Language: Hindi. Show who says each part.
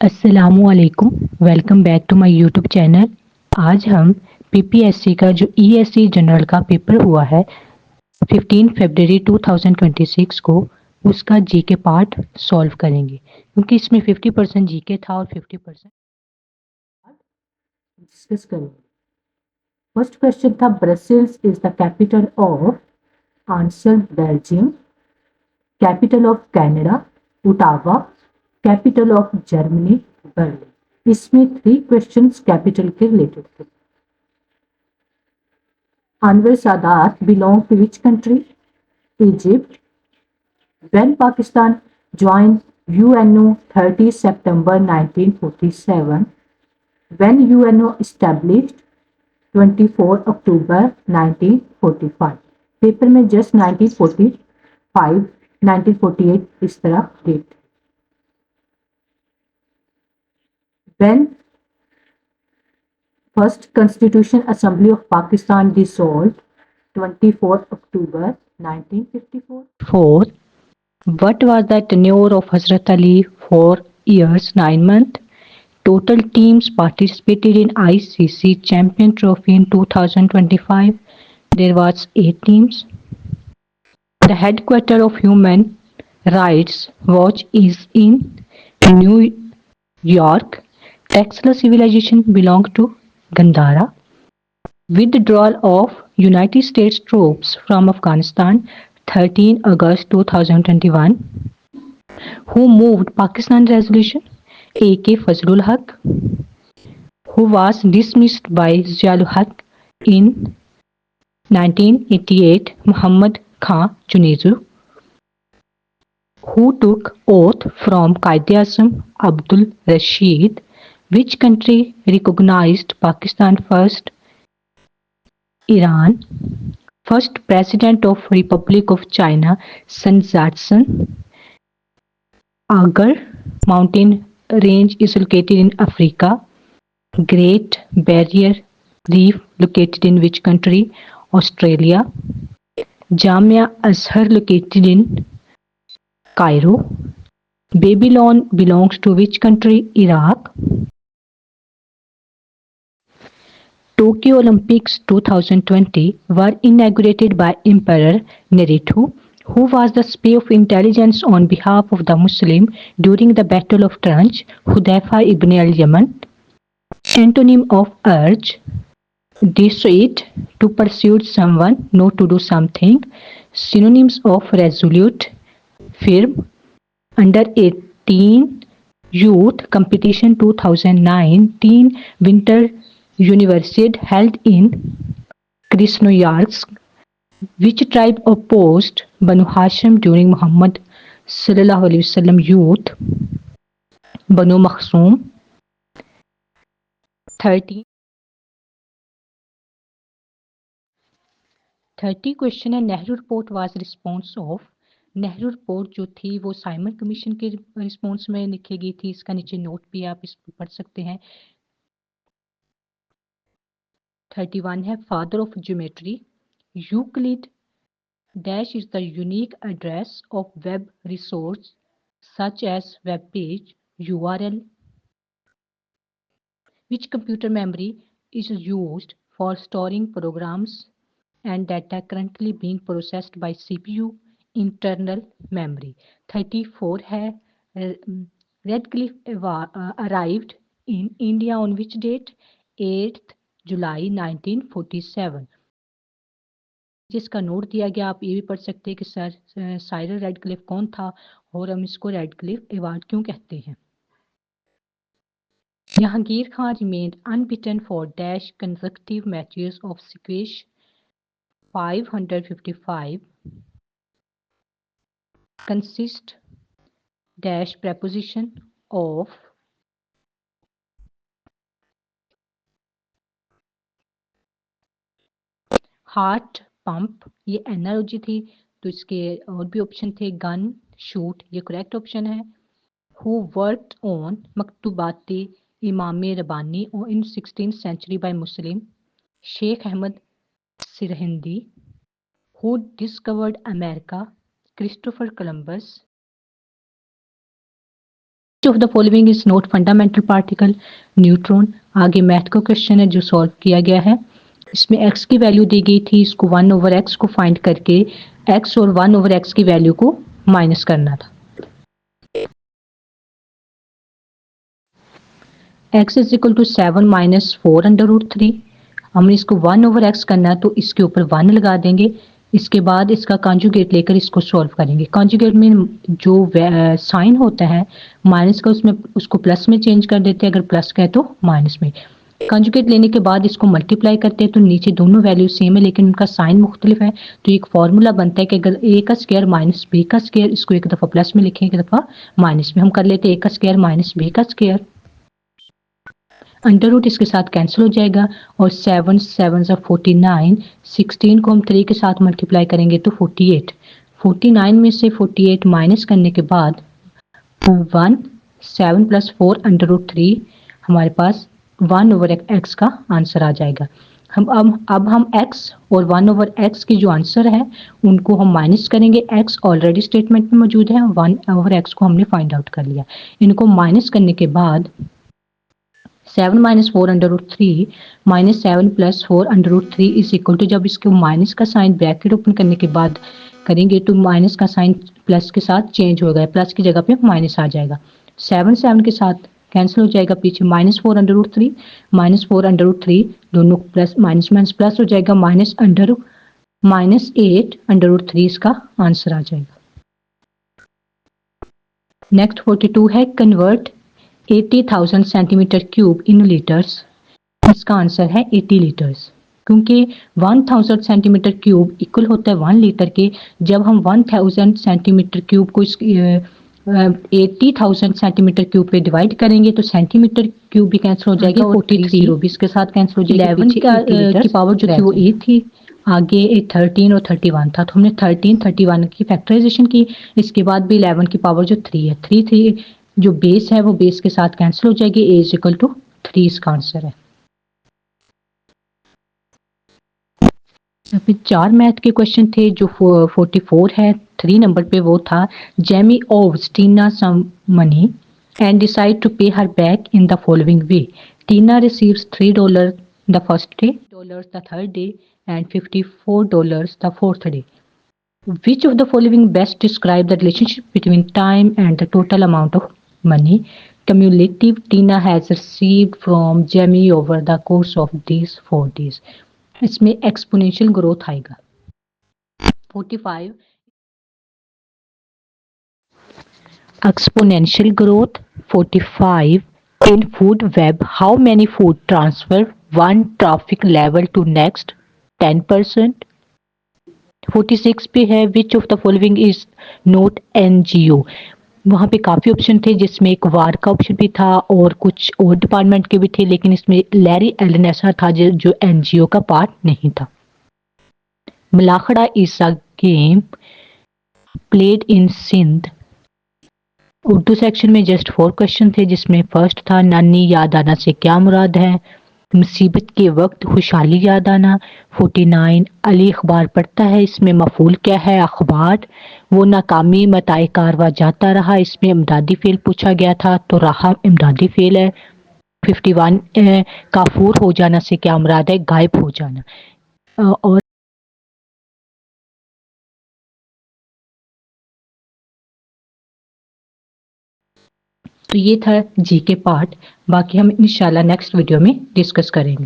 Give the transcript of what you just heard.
Speaker 1: अस्सलामुअलैकुम। Welcome back to my YouTube channel. आज हम पीपीएससी का जो ईएससी जनरल का पेपर हुआ है 15 फरवरी 2026 को, उसका जीके पार्ट सॉल्व करेंगे, क्योंकि इसमें 50% जीके था और 50% डिस्कस करेंगे। फर्स्ट क्वेश्चन था, Brussels is the capital of, answer Belgium. Capital of Canada, Ottawa. Capital of Germany, Berlin. इसमें 3 क्वेश्चंस कैपिटल के रिलेटेड थे। Anwar Sadat belonged to which country? Egypt. When Pakistan joined UNO 30 September 1947. When UNO established 24 October 1945. Paper में जस्ट 1945, 1948 इस तरह date. When First Constitution Assembly of Pakistan dissolved 24 October 1954. 4. What was the tenure of Hazrat Ali? 4 years 9 months. Total teams participated in ICC Champion Trophy in 2025. There was 8 teams. The headquarters of Human Rights Watch is in New York. Textile civilization belonged to Gandhara. Withdrawal of United States troops from Afghanistan 13 August 2021. Who moved Pakistan resolution? A.K. Fazlul Haq. Who was dismissed by Ziaul Haq in 1988? Muhammad Khan Junezu. Who took oath from Quaid-e-Azam? Abdul Rashid. Which country recognized Pakistan first? Iran. First President of Republic of China, Sun Yat-sen. Agar mountain range is located in Africa. Great Barrier Reef located in which country? Australia. Jamia Azhar located in Cairo. Babylon belongs to which country? Iraq. Tokyo Olympics 2020 were inaugurated by Emperor Naruhito, who was the spy of intelligence on behalf of the Muslim during the Battle of Trench. Hudayfa ibn al-Yaman. Antonym of urge: dissuade, to persuade someone not to do something. Synonyms of resolute: firm. Under 18 Youth Competition 2019 Winter Universiade held in Krasnoyarsk. Which tribe opposed Banu Hashim during Muhammad youth? Banu Makhzum. 30 question है। Nehru report was response of. Nehru report जो थी वो साइमन कमीशन के रिस्पॉन्स में लिखी गई थी। इसका नीचे नोट भी आप इस पर पढ़ सकते हैं। 31 है, father of geometry. Euclid dash is the unique address of web resource such as web page, URL. Which computer memory is used for storing programs and data currently being processed by CPU? Internal memory. 34 है, Radcliffe arrived in India on which date? 8th July 1947. जिसका नोट दिया गया, आप ये भी पढ़ सकते हैं कि सर साइरल रेडक्लिफ कौन था और हम इसको रेडक्लिफ अवार्ड क्यों कहते हैं। Jahangir Khan remained unbeaten for dash consecutive matches of squash 555. Consist dash preposition of heart pump, ये एनालॉजी थी, तो इसके और भी ऑप्शन थे। गन, शूट, ये करेक्ट ऑप्शन है। हु वर्कड ऑन मकतूबाती इमाम रबानी इन 16th century by Muslim? Sheikh Ahmad Sirhindi. Who discovered America? Christopher Columbus. Of the following is not fundamental particle, neutron. आगे मैथ का क्वेश्चन है जो सॉल्व किया गया है। इसमें x की वैल्यू दी गई थी, इसको 1/x को फाइंड करके x और 1/x की वैल्यू को माइनस करना था। x is equal to 7 minus 4/√3। हमने इसको 1/x करना है तो इसके ऊपर 1 लगा देंगे। इसके बाद इसका कॉन्जुगेट लेकर इसको सॉल्व करेंगे। कॉन्जुगेट में जो साइन होता है माइनस का, उसमें उसको प्लस में चेंज कर देते हैं, अगर प्लस का है तो माइनस में। कॉन्जुगेट लेने के बाद इसको मल्टीप्लाई करते हैं तो नीचे दोनों वैल्यू सेम है लेकिन उनका साइन मुख्तलिफ है। तो एक फॉर्मूला बनता है कि अगर a का स्क्वायर माइनस b का स्क्वायर, इसको एक दफ़ा प्लस में लिखें एक दफ़ा माइनस में। हम कर लेते हैं a का स्क्वायर माइनस b का स्क्वायर। अंडर रूट इसके साथ कैंसिल हो जाएगा और 7 7 49, 16 को हम 3 के साथ मल्टीप्लाई करेंगे तो 48। 49 में से 48 माइनस करने के बाद 1, 7 + 4 √3 हमारे पास 1/x का आंसर आ जाएगा। अब हम x और 1/x की जो आंसर है उनको हम माइनस करेंगे। x ऑलरेडी स्टेटमेंट में मौजूद है, 1/x को हमने फाइंड आउट कर लिया। इनको माइनस करने के बाद 7 - 4 √3 -7 + 4 √3 इज इक्वल टू, जब इसको माइनस का साइन ब्रैकेट ओपन करने के बाद करेंगे तो माइनस का साइन प्लस के साथ चेंज हो गया, प्लस की जगह पे माइनस आ जाएगा। 7 7 के साथ कैंसिल हो जाएगा, पीछे -4 √3 -4 √3 दोनों प्लस माइनस माइनस प्लस हो जाएगा, -8 √3 इसका आंसर आ जाएगा। नेक्स्ट 42 है convert 80,000 centimetre cube in litres. इसका आंसर है 80 लीटर्स, क्योंकि 1000 सेंटीमीटर क्यूब इक्वल होता है 1 लीटर के। जब हम 1000 सेंटीमीटर क्यूब को 80,000 सेंटीमीटर क्यूब पे डिवाइड करेंगे तो सेंटीमीटर क्यूब भी कैंसिल हो जाएगा, 43 भी इसके साथ कैंसिल हो जाएगा। 11 की पावर जो थी वो 8 थी, आगे 13 और 31 था तो हमने 13 31 की फैक्टराइजेशन की। इसके बाद भी 11 की पावर जो 3 है, 3 जो बेस है वो बेस के साथ कैंसिल हो जाएगी, a इज इक्वल टू 3 इसका आंसर है। फिर 4 मैथ के क्वेश्चन थे जो 44 है 3 नंबर पे, वो था Jamie owes Tina some money and decide to pay her back in the following way. Tina receives $3 the first day, $3 the third day, and $54 the fourth day. Which of the following best describe the relationship between time and the total amount of money cumulative Tina has received from Jamie over the course of these 4 days? इसमें एक्सपोनेंशियल ग्रोथ आएगा। 45 exponential growth. 45 in food web, how many food transfer one traffic level to next? 10%. 46 पे है which of the following is not NGO. वहाँ पे काफ़ी ऑप्शन थे जिसमें एक वार का ऑप्शन भी था और कुछ और डिपार्टमेंट के भी थे, लेकिन इसमें लैरी एलन ऐसा था जो NGO का पार्ट नहीं था। Malakhra is a game played in Sindh. Urdu section में जस्ट 4 क्वेश्चन थे जिसमें फर्स्ट था नानी याद आना से क्या मुराद है? मुसीबत के वक्त खुशहाली याद आना। 49 अली अखबार पढ़ता है, इसमें मफूल क्या है? अखबार। वो नाकामी मताए कारवा जाता रहा, इसमें इमदादी फेल पूछा गया था तो रहा इमदादी फेल है। 51 काफूर हो जाना से क्या मुराद है? गायब हो जाना। और तो ये था जी के पार्ट, बाकी हम इंशाल्लाह नेक्स्ट वीडियो में डिस्कस करेंगे।